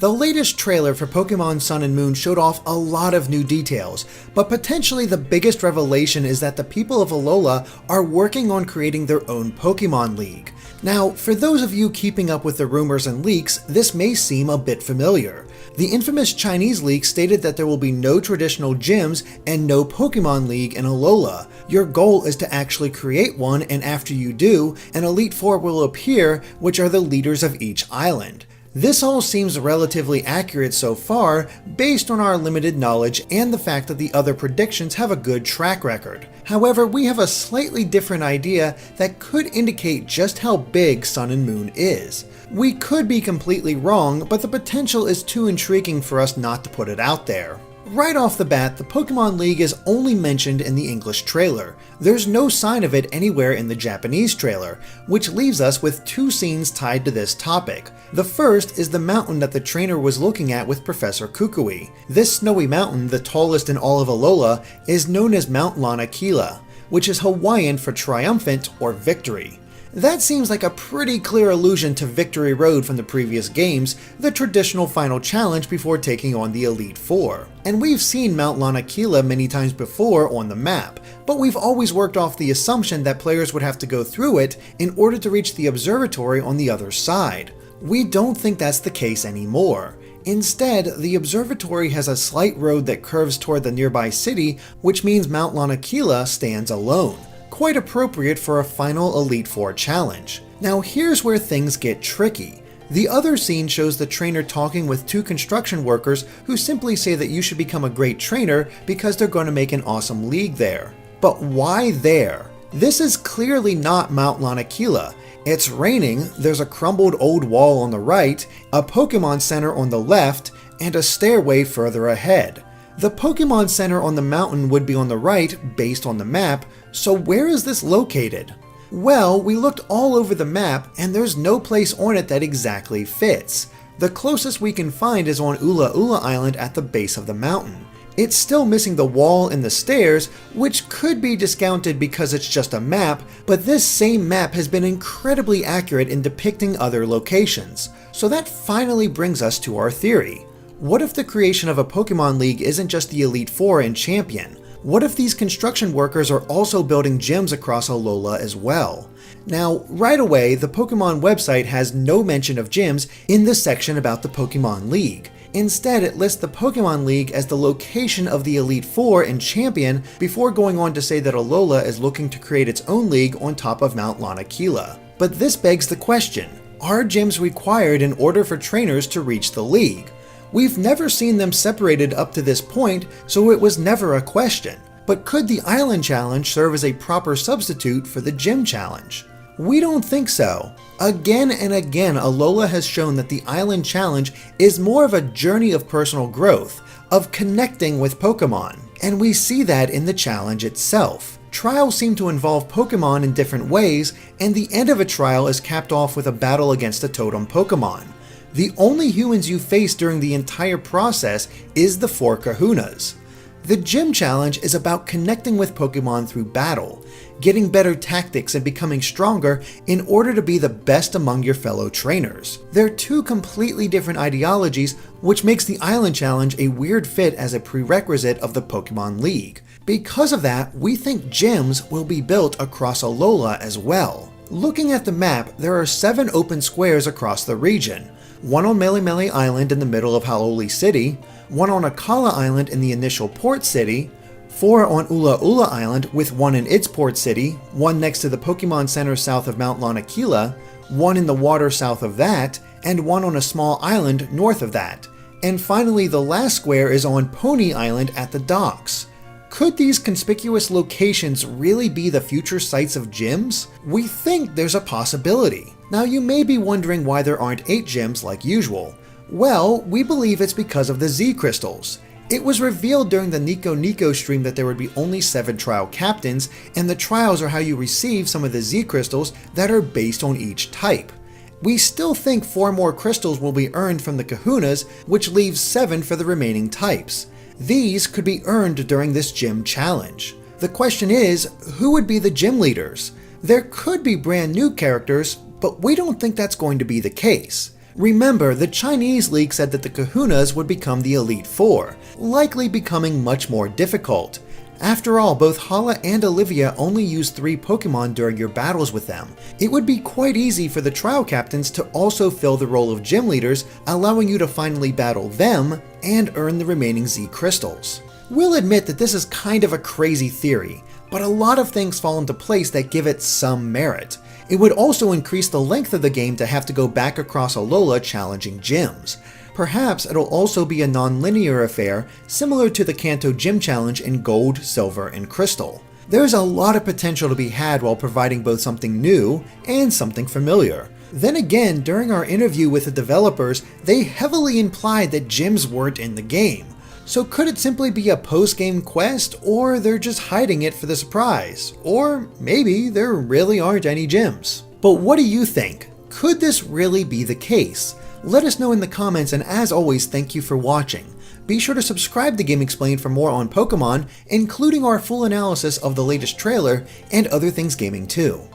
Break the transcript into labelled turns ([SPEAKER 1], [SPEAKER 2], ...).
[SPEAKER 1] The latest trailer for Pokémon Sun and Moon showed off a lot of new details, but potentially the biggest revelation is that the people of Alola are working on creating their own Pokémon League. Now, for those of you keeping up with the rumors and leaks, this may seem a bit familiar. The infamous Chinese leak stated that there will be no traditional gyms and no Pokémon League in Alola. Your goal is to actually create one, and after you do, an Elite Four will appear, which are the leaders of each island. This all seems relatively accurate so far, based on our limited knowledge and the fact that the other predictions have a good track record. However, we have a slightly different idea that could indicate just how big Sun and Moon is. We could be completely wrong, but the potential is too intriguing for us not to put it out there. Right off the bat, the Pokémon League is only mentioned in the English trailer. There's no sign of it anywhere in the Japanese trailer, which leaves us with two scenes tied to this topic. The first is the mountain that the trainer was looking at with Professor Kukui. This snowy mountain, the tallest in all of Alola, is known as Mount Lanakila, which is Hawaiian for triumphant or victory. That seems like a pretty clear allusion to Victory Road from the previous games, the traditional final challenge before taking on the Elite Four. And we've seen Mount Lanakila many times before on the map, but we've always worked off the assumption that players would have to go through it in order to reach the observatory on the other side. We don't think that's the case anymore. Instead, the observatory has a slight road that curves toward the nearby city, which means Mount Lanakila stands alone. Quite appropriate for a final Elite Four challenge. Now here's where things get tricky. The other scene shows the trainer talking with two construction workers who simply say that you should become a great trainer because they're going to make an awesome league there. But why there? This is clearly not Mount Lanakila. It's raining, there's a crumbled old wall on the right, a Pokémon Center on the left, and a stairway further ahead. The Pokémon Center on the mountain would be on the right, based on the map, so where is this located? Well, we looked all over the map, and there's no place on it that exactly fits. The closest we can find is on Ula Ula Island at the base of the mountain. It's still missing the wall and the stairs, which could be discounted because it's just a map, but this same map has been incredibly accurate in depicting other locations. So that finally brings us to our theory. What if the creation of a Pokémon League isn't just the Elite Four and Champion? What if these construction workers are also building gyms across Alola as well? Now, right away, the Pokémon website has no mention of gyms in the section about the Pokémon League. Instead, it lists the Pokémon League as the location of the Elite Four and Champion before going on to say that Alola is looking to create its own league on top of Mount Lanakila. But this begs the question, are gyms required in order for trainers to reach the league? We've never seen them separated up to this point, so it was never a question. But could the Island Challenge serve as a proper substitute for the Gym Challenge? We don't think so. Again and again, Alola has shown that the Island Challenge is more of a journey of personal growth, of connecting with Pokémon, and we see that in the challenge itself. Trials seem to involve Pokémon in different ways, and the end of a trial is capped off with a battle against a totem Pokémon. The only humans you face during the entire process is the 4 kahunas. The Gym Challenge is about connecting with Pokémon through battle, getting better tactics and becoming stronger in order to be the best among your fellow trainers. They're two completely different ideologies, which makes the Island Challenge a weird fit as a prerequisite of the Pokémon League. Because of that, we think gyms will be built across Alola as well. Looking at the map, there are 7 open squares across the region. 1 on Melemele Island in the middle of Hau'oli City, 1 on Akala Island in the initial port city, 4 on Ula Ula Island with 1 in its port city, 1 next to the Pokémon Center south of Mount Lanakila, 1 in the water south of that, and 1 on a small island north of that. And finally, the last square is on Pony Island at the docks. Could these conspicuous locations really be the future sites of gyms? We think there's a possibility. Now you may be wondering why there aren't 8 gyms like usual. Well, we believe it's because of the Z crystals. It was revealed during the Nico Nico stream that there would be only 7 trial captains, and the trials are how you receive some of the Z crystals that are based on each type. We still think 4 more crystals will be earned from the kahunas, which leaves 7 for the remaining types. These could be earned during this gym challenge. The question is, who would be the gym leaders? There could be brand new characters, but we don't think that's going to be the case. Remember, the Chinese leak said that the Kahunas would become the Elite Four, likely becoming much more difficult. After all, both Hala and Olivia only use 3 Pokemon during your battles with them. It would be quite easy for the trial captains to also fill the role of gym leaders, allowing you to finally battle them and earn the remaining Z crystals. We'll admit that this is kind of a crazy theory, but a lot of things fall into place that give it some merit. It would also increase the length of the game to have to go back across Alola challenging gyms. Perhaps it'll also be a non-linear affair, similar to the Kanto Gym Challenge in Gold, Silver, and Crystal. There's a lot of potential to be had while providing both something new and something familiar. Then again, during our interview with the developers, they heavily implied that gyms weren't in the game. So could it simply be a post-game quest, or they're just hiding it for the surprise? Or maybe there really aren't any gyms. But what do you think? Could this really be the case? Let us know in the comments, and as always, thank you for watching. Be sure to subscribe to Game Explained for more on Pokemon, including our full analysis of the latest trailer and other things gaming too.